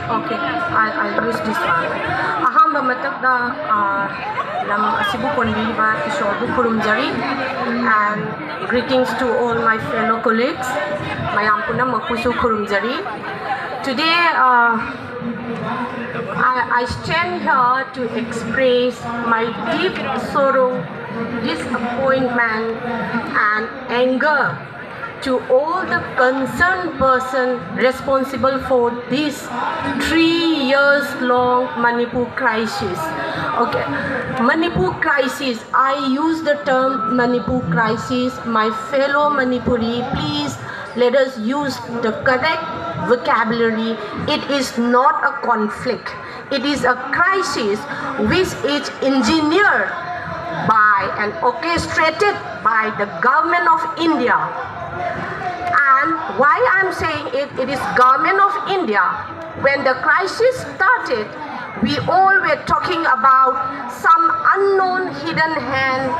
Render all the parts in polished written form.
Okay, I'll use this one. Ahamba matakda lam asibu konbiriba ishobu kurumjari, and greetings to all my fellow colleagues. Mayam puna makusu kurumjari. Today I stand here to express my deep sorrow, disappointment and anger to all the concerned person responsible for this 3 years long Manipur crisis. Okay, Manipur crisis, I use the term Manipur crisis. My fellow Manipuri, please let us use the correct vocabulary. It is not a conflict. It is a crisis which is engineered by and orchestrated by the government of India. And why I'm saying it is government of India. When the crisis started, we all were talking about some unknown hidden hand.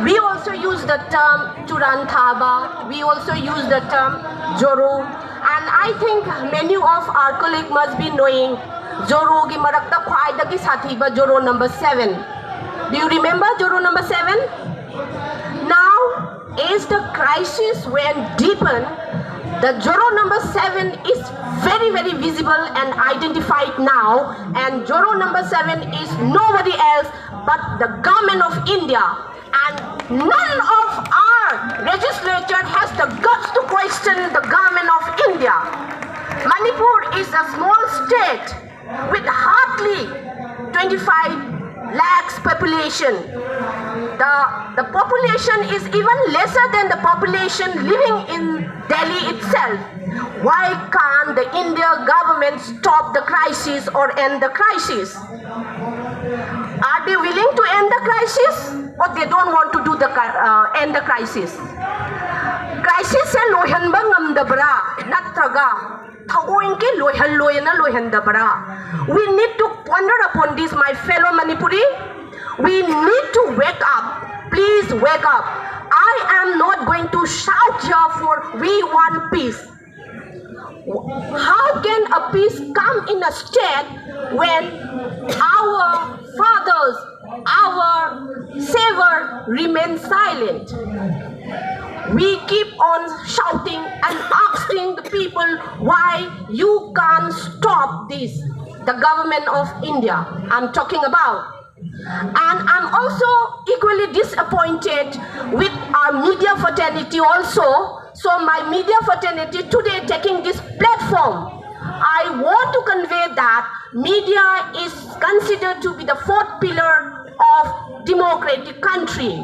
We also use the term Turanthaba. We also use the term Joro. And I think many of our colleagues must be knowing Joro ki marakta khwaidagi sathiba Joro number 7. Do you remember Joro number 7? Now, as the crisis went deeper, the Joro number 7 is very, very visible and identified now. And Joro number 7 is nobody else but the government of India. And none of our legislature has the guts to question the government of India. Manipur is a small state with hardly 25 lakhs population. The population is even lesser than the population living in Delhi itself. Why can't the India government stop the crisis or end the crisis? Are they willing to end the crisis, or they don't want to do the end the crisis? Crisis se loihanba ngamdabra natraga thagoinke loihandabra. We need to ponder upon this, my fellow Manipuri. We need to wake up. Please wake up. I am not going to shout here for we want peace. How can a peace come in a state when our fathers, our savior remain silent? We keep on shouting and asking the people why you can't stop this. The government of India I'm talking about. And I'm also equally disappointed with our media fraternity also. So my media fraternity today taking this platform, I want to convey that media is considered to be the 4th pillar of democratic country,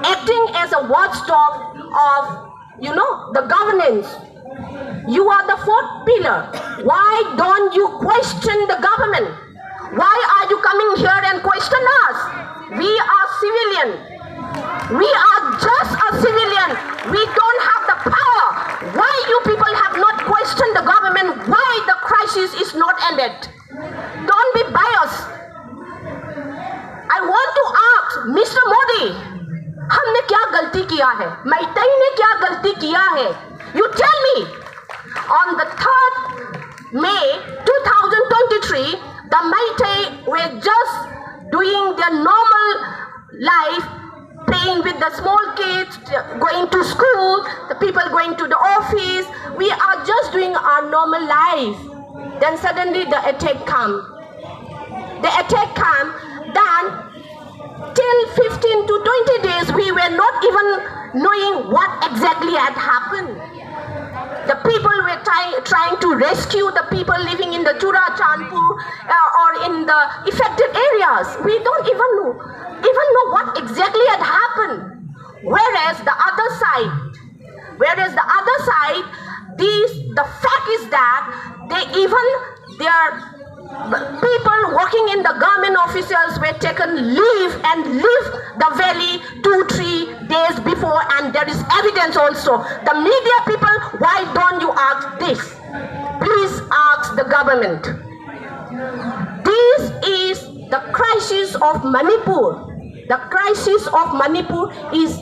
acting as a watchdog of, the governance. You are the 4th pillar. Why don't you question the government? Why are you coming here and question us? We are civilian. We are just a civilian. We don't have the power. Why you people have not questioned the government? Why the crisis is not ended? Don't be biased. I want to ask Mr. Modi, हमने क्या गलती किया है? मैतेई ने क्या गलती किया है? You tell me. On the 3rd May 2023, the Meitei were just doing their normal life, playing with the small kids, going to school, the people going to the office. We are just doing our normal life. Then suddenly the attack come. The attack come, then till 15 to 20 days we were not even knowing what exactly had happened. The people were trying to rescue the people living in the Churachandpur or in the affected areas. We don't even know what exactly had happened. Whereas the other side, the fact is that their people working in the government officials were taken leave and leave the valley 2-3 days before, and there is evidence also. The media people, why don't you ask this? Please ask the government. This is the crisis of Manipur. The crisis of Manipur is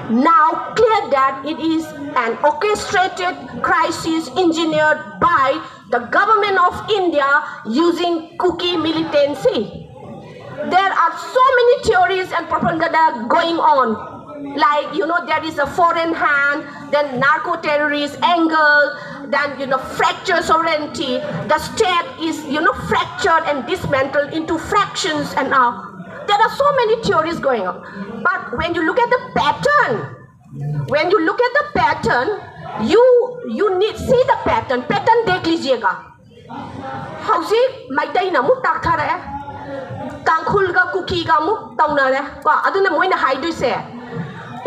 now clear that it is an orchestrated crisis engineered by the government of India using cookie militancy. There are so many theories and propaganda going on. Like, there is a foreign hand, then narco-terrorist angle, then, fracture sovereignty. The state is, fractured and dismantled into fractions and all. There are so many theories going on. But when you look at the pattern, you need see the pattern. Pattern देख लीजिएगा. हौजिक माइतै ना मुक ताक थारे. तांखुल का cookie का मुक ताउना रे. को अदुने मोइना हाइडुसे.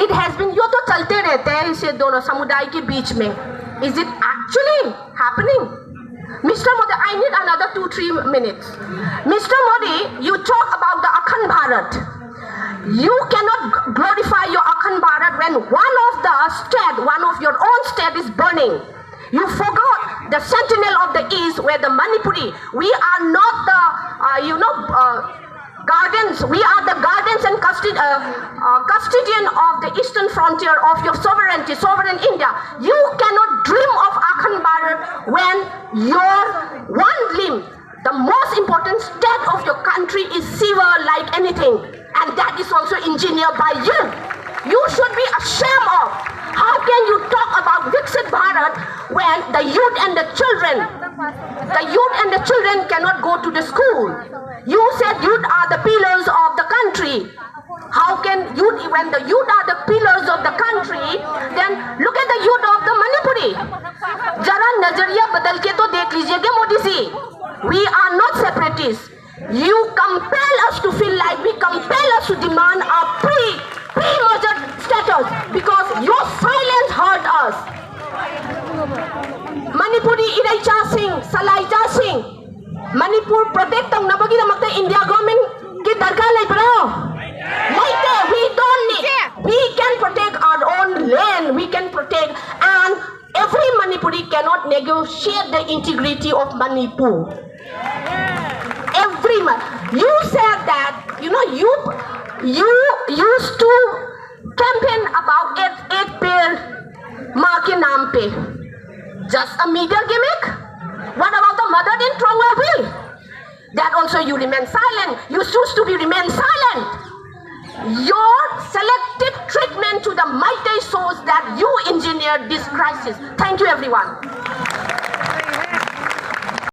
It has been यो तो चलते रहते हैं इसे दोनों समुदाय के बीच में. Is it actually happening? Mr. Modi, I need another 2-3 minutes. Mr. Modi, you talk about the Akhand Bharat. You cannot glorify your Akhand Bharat when one of your own state is burning. You forgot the sentinel of the east where the Manipuri. We are not the guardians. We are the guardians and custodian of the eastern frontier of your sovereignty, sovereign India. You cannot dream of Akhand Bharat when your one limb, the most important state of your country, is sever like anything. And that is also engineered by you. You should be ashamed of. How can you talk about Viksit Bharat when the youth and the children cannot go to the school? You said youth are the pillars of the country. How can youth, when the youth are the pillars of the country, then look at the youth of the Manipuri. Jara nazariya badal ke to dekh lijiyega Modi ji. We are not separatists. You compel us to feel like, we compel us to demand our pre-merger status because your silence hurt us. Manipuri Iraicha Singh, Salaicha Singh, Manipur protect ang nabaginamakta India government ki darkar lai paro. Later we don't need. We can protect our own land. We can protect, and every Manipuri cannot negotiate the integrity of Manipur. You said that, you used to campaign about 8 pair माँ के नाम पे. Just a media gimmick? What about the mother in Trongwa? That also you remain silent. You choose to remain silent. Your selective treatment to the mighty shows that you engineered this crisis. Thank you, everyone.